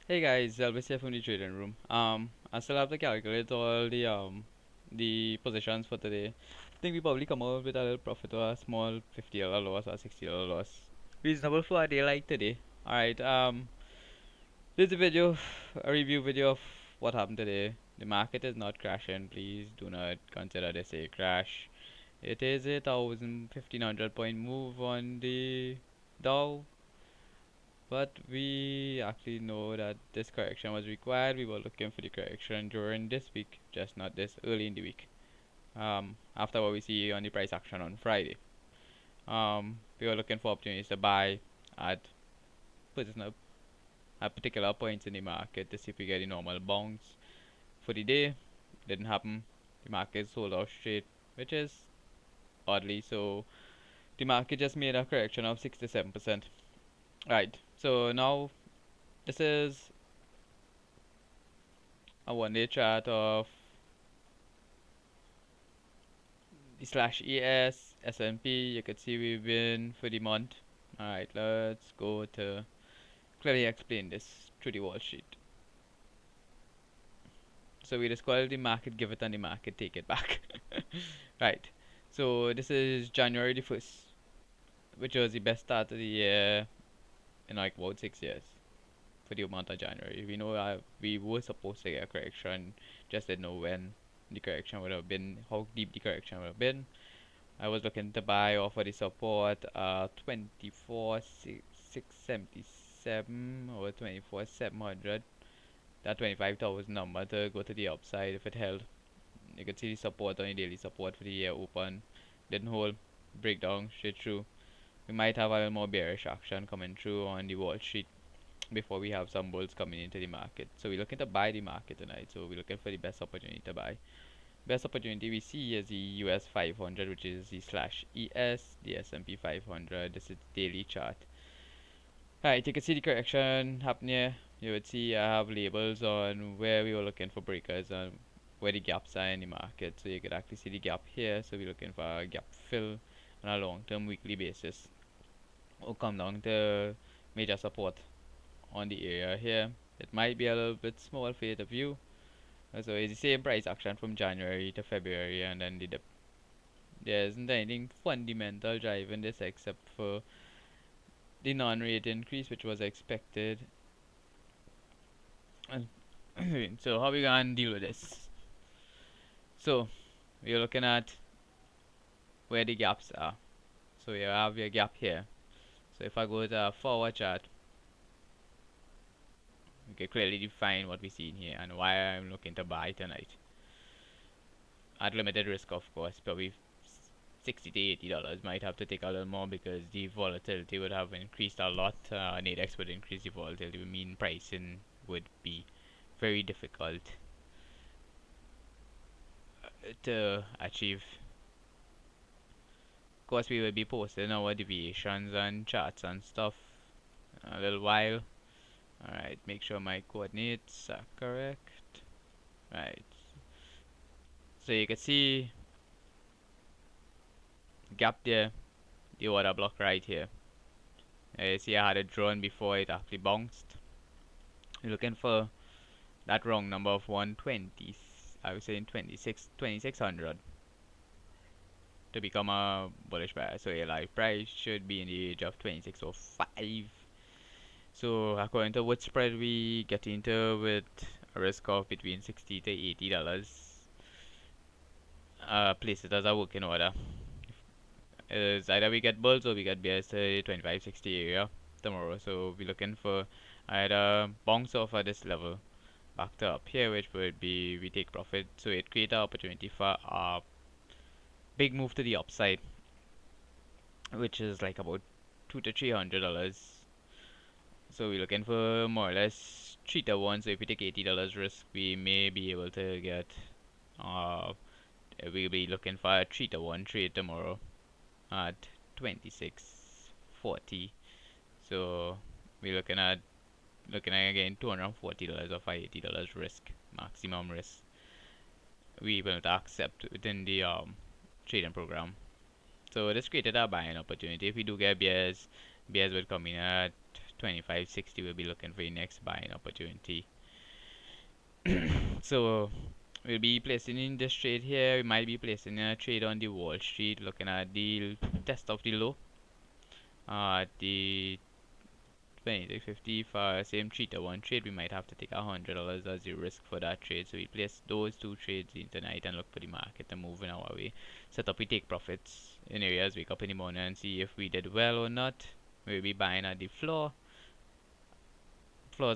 Hey guys, Elvis here from the trading room. I still have to calculate all the positions for today. I think we probably come out with a little profit or a small $50 loss or $60 loss. Reasonable for a day like today. Alright, this is a video, a review video of what happened today. The market is not crashing. Please do not consider this a crash. It is a 1,500 point move on the Dow. But we actually know that this correction was required. We were looking for the correction during this week, just not this early in the week. After what we see on the price action on Friday. We were looking for opportunities to buy at positional at particular points in the market to see if we get a normal bounce. For the day, didn't happen. The market sold off straight, which is oddly so. The market just made a correction of 67%. Right. So now this is a 1 day chart of the slash ES S&P. You could see we've been for the month. Alright, let's go to clearly explain this through the Wall Street. So we just call it the market, give it, and the market take it back. Right. So this is January the 1st, which was the best start of the year in like about 6 years for the month of January. We know we were supposed to get a correction, just didn't know when the correction would have been, how deep the correction would have been. I was looking to buy off of the support 24,677 or 24,700. That 25,000 number to go to the upside if it held. You could see the support on the daily support for the year open. Didn't hold. Breakdown straight through. We might have a little more bearish action coming through on the Wall Street before we have some bulls coming into the market. So we're looking to buy the market tonight. So we're looking for the best opportunity to buy. Best opportunity we see is the US 500, which is the slash ES, the S&P 500. This is daily chart. Right, you can see the correction happening. You would see I have labels on where we were looking for breakers and where the gaps are in the market. So you could actually see the gap here. So we're looking for a gap fill on a long-term weekly basis. We'll come down to major support on the area here. It might be a little bit small for you to view. So it's the same price action from January to February, and then the dip. There isn't anything fundamental driving this except for the non-rate increase, which was expected. And so how we gonna deal with this? So we're looking at where the gaps are. So you have your gap here. So if I go to a forward chart, we can clearly define what we see in here and why I'm looking to buy tonight. At limited risk, of course, probably 60 to $80 might have to take a little more because the volatility would have increased a lot. Nadex would increase the volatility, would mean pricing would be very difficult to achieve. Of course, we will be posting our deviations and charts and stuff in a little while. Alright, make sure my coordinates are correct. Right, so you can see gap there, the order block right here. You see I had it drawn before it actually bounced. You're looking for that wrong number of 120, I was saying 2600 to become a bullish buyer. So a live price should be in the age of 2605. So according to what spread we get into with a risk of between 60 to $80, place it as a working order. Is either we get bulls or we get bears to 2560 area tomorrow. So we're looking for either bounce off at this level back to up here, which would be we take profit. So it create an opportunity for a big move to the upside, which is like about $200 to $300. So we're looking for more or less 3 to 1. So if we take $80 risk, we may be able to get we'll be looking for a 3 to 1 trade tomorrow at 2640. So we're looking at again $240 or $580 risk, maximum risk we will accept within the trading program. So this created a buying opportunity. If we do get bears would come in at 25.60, we'll be looking for the next buying opportunity. So we'll be placing in this trade here. We might be placing a trade on the Wall Street, looking at the test of the low at the 2650 for same 3 to 1 trade. We might have to take $100 as the risk for that trade. So we place those two trades in tonight and look for the market to move in our way. Set up, we take profits in areas, wake up in the morning and see if we did well or not. We'll be buying at the floors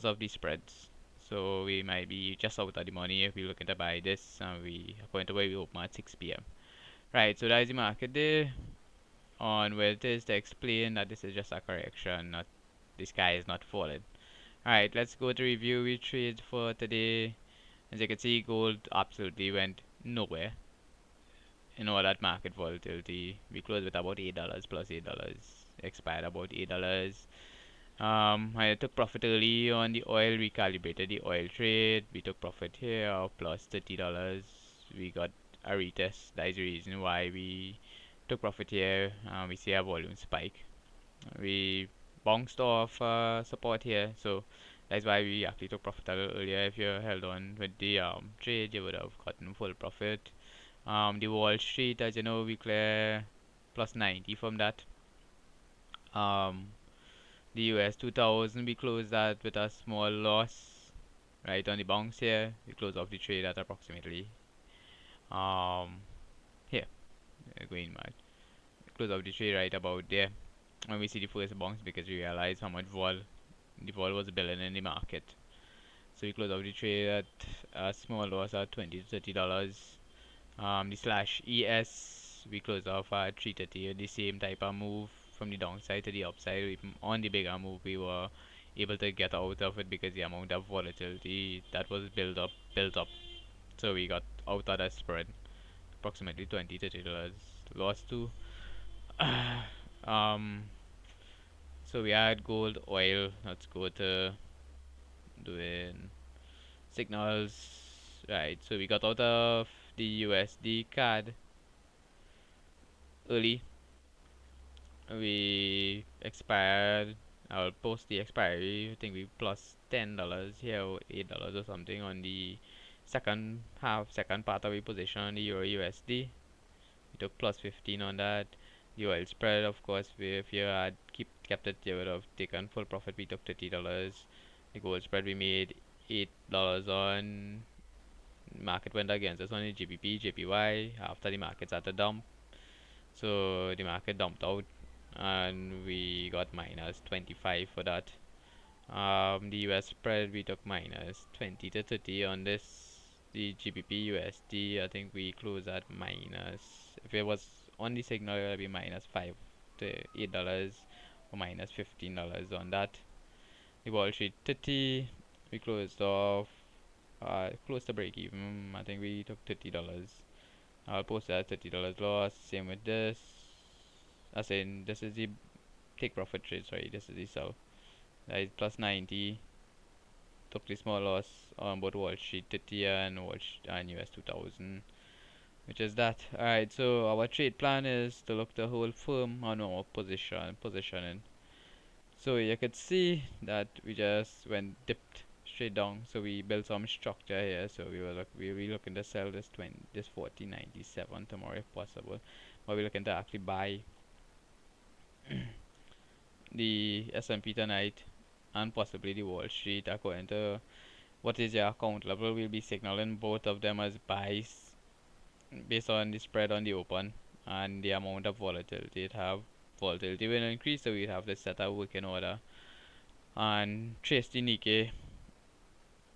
of the spreads. So we might be just out of the money if we're looking to buy this, and we according to where we open at 6 p.m. Right, so that is the market there. On where it is to explain that this is just a correction, not the sky is not falling. Alright, let's go to review we trade for today. As you can see, gold absolutely went nowhere in all that market volatility. We closed with about $8 plus $8, expired about $8. I took profit early on the oil, recalibrated the oil trade. We took profit here of plus $30. We got a retest. That is the reason why we took profit here. We see a volume spike. We bounced off support here, so that's why we actually took profit a little earlier. If you held on with the trade, you would have gotten full profit. The Wall Street, as you know, we clear plus 90 from that. The US 2000, we closed that with a small loss right on the bounce here. We closed off the trade at approximately here, going mad. Close off the trade right about there when we see the first bounce, because we realize how much the vol was building in the market. So we close off the trade at a small loss at $20 to $30. The slash ES, we closed off at 330, the same type of move from the downside to the upside. Even on the bigger move, we were able to get out of it because the amount of volatility that was built up. So we got out of that spread, approximately $20 to $30 loss too. um, so we had gold, oil. Let's go to doing signals. Right, so we got out of the USD card early. We expired. I'll post the expiry. I think we plus $10 here or $8 or something on the second part of the position on the Euro USD. We took plus 15 on that. The oil spread, of course, if you had kept it, you would have taken full profit. We took $30. The gold spread we made $8 on. Market went against us on the GBP, JPY after the markets at a dump. So the market dumped out and we got minus 25 for that. The US spread, we took minus 20 to 30 on this. The GBP USD, I think we closed at minus, if it was on the signal, it would be minus 5 to $8 or minus $15 on that. The Wall Street 30, we closed off close to break even. I think we took $30. I'll post that $30 loss. Same with this. As in, this is the take profit trade. Sorry, this is the sell. That is plus 90. Took the small loss on both Wall Street 30 and US 2000, which is that. Alright, so our trade plan is to look the whole firm on our positioning. So you could see that we just went dipped straight down. So we built some structure here. So we were looking to sell this 4097 tomorrow if possible. But we're looking to actually buy the S&P tonight and possibly the Wall Street according to what is your account level. We'll be signaling both of them as buys based on the spread on the open and the amount of volatility it have. Volatility will increase, so we'll have to set a working order and trace the Nikkei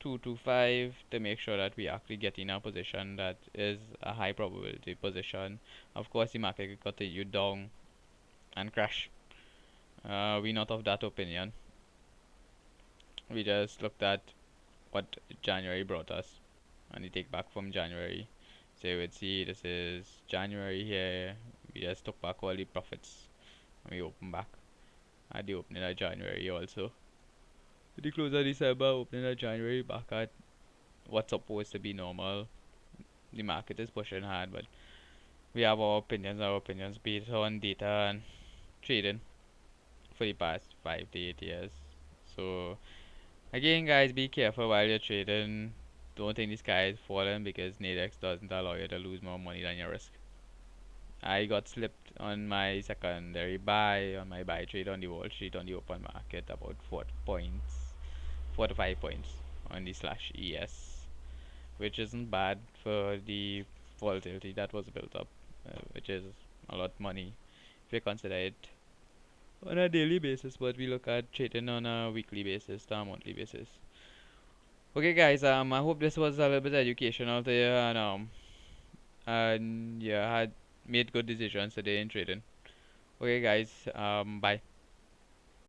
225 to make sure that we actually get in a position that is a high probability position. Of course, the market could continue down and crash. We're not of that opinion. We just looked at what January brought us and the take back from January. So you would see this is January here. We just took back all the profits and we open back at the opening of January also. The close of December, opening of January, back at what's supposed to be normal. The market is pushing hard, but we have our opinions based on data and trading for the past 5 to 8 years. So again, guys, be careful while you're trading. Don't think the sky is falling because Nadex doesn't allow you to lose more money than your risk. I got slipped on my secondary buy on my buy trade on the Wall Street on the open market about 4 points, 4 to 5 points on the slash ES, which isn't bad for the volatility that was built up, which is a lot of money if you consider it on a daily basis, but we look at trading on a weekly basis to a monthly basis. Okay, guys. I hope this was a little bit educational to you, and yeah, I had made good decisions today in trading. Okay, guys. Bye.